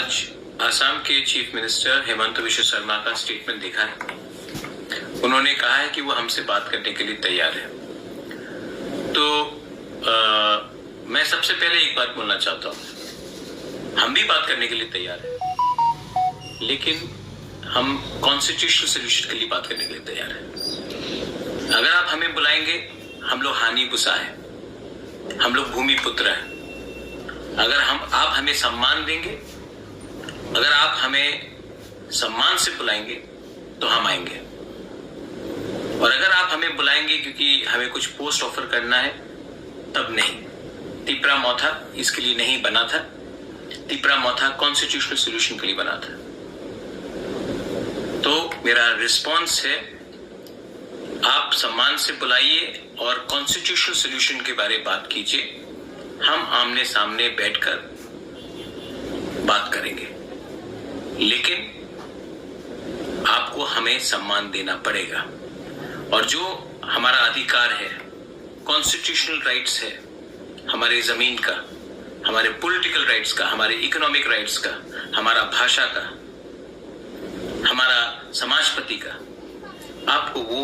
आज असम के chief minister Hemant Biswa Sharma का स्टेटमेंट देखा है। उन्होंने कहा है कि वो हमसे बात करने के लिए तैयार है। तो मैं सबसे पहले एक बात बोलना चाहता हूँ, हम भी बात करने के लिए तैयार है, लेकिन हम कॉन्स्टिट्यूशनल सोल्यूशन के लिए बात करने के लिए तैयार है। अगर आप हमें बुलाएंगे, हम लोग हानि बुसा है, हम लोग भूमि पुत्र हैं। अगर आप हमें सम्मान देंगे, अगर आप हमें सम्मान से बुलाएंगे तो हम आएंगे। और अगर आप हमें बुलाएंगे क्योंकि हमें कुछ पोस्ट ऑफर करना है, तब नहीं। तिपरा मौथा इसके लिए नहीं बना था। तिपरा मौथा कॉन्स्टिट्यूशनल सॉल्यूशन के लिए बना था। तो मेरा रिस्पॉन्स है, आप सम्मान से बुलाइए और कॉन्स्टिट्यूशनल सॉल्यूशन के बारे में बात कीजिए। हम आमने सामने बैठकर बात करेंगे, लेकिन आपको हमें सम्मान देना पड़ेगा। और जो हमारा अधिकार है, कॉन्स्टिट्यूशनल राइट्स है, हमारे जमीन का, हमारे पॉलिटिकल राइट्स का, हमारे इकोनॉमिक राइट्स का, हमारा भाषा का, हमारा समाजपति का, आपको वो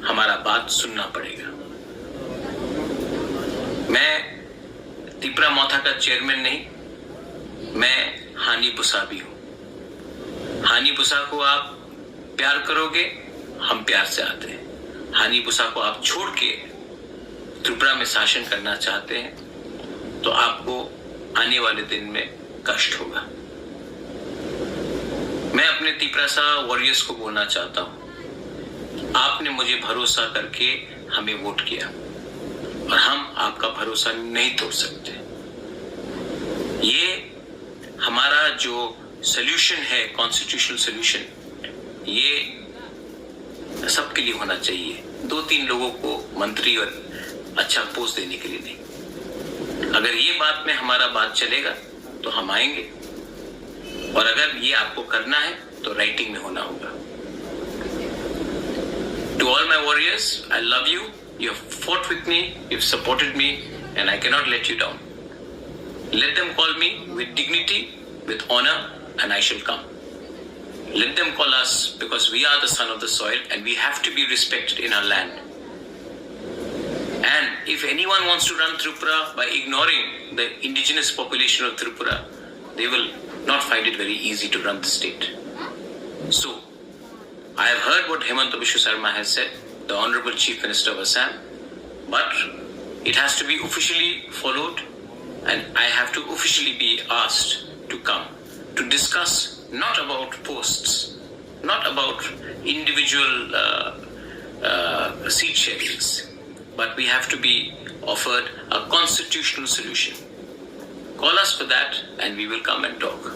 हमारा बात सुनना पड़ेगा। मैं तिपरा मौथा का चेयरमैन नहीं, मैं हानि बुसा भी हूं। हानि बुसा को आप प्यार करोगे, हम प्यार से आते हैं। हानि बुसा को आप छोड़ के त्रिपुरा में शासन करना चाहते हैं तो आपको आने वाले दिन में कष्ट होगा। मैं अपने तिपरासा वॉरियर्स को बोलना चाहता हूं, आपने मुझे भरोसा करके हमें वोट किया और हम आपका भरोसा नहीं तोड़ सकते। ये हमारा जो सॉल्यूशन है, कॉन्स्टिट्यूशनल सॉल्यूशन, ये सबके लिए होना चाहिए। 2-3 लोगों को मंत्री और अच्छा पोस्ट देने के लिए नहीं। अगर ये बात में हमारा बात चलेगा तो हम आएंगे, और अगर ये आपको करना है तो राइटिंग में होना होगा। To all my warriors, I love you. You have fought with me, you've supported me, and I cannot let you down. Let them call me with dignity, with honor, and I shall come. Let them call us because we are the son of the soil and we have to be respected in our land. And if anyone wants to run Tripura by ignoring the indigenous population of Tripura, they will not find it very easy to run the state. So, I have heard what Hemanta Biswa Sarma has said, the Honorable Chief Minister of Assam, but it has to be officially followed, and I have to officially be asked to come to discuss not about posts, not about individual seat sharings, but we have to be offered a constitutional solution. Call us for that and we will come and talk.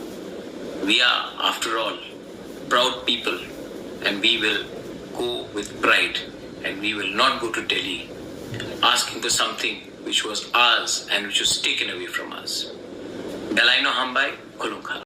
We are, after all, proud people, and we will go with pride, and we will not go to Delhi asking for something which was ours and which was taken away from us. Belaino Hambai, Kulungkha.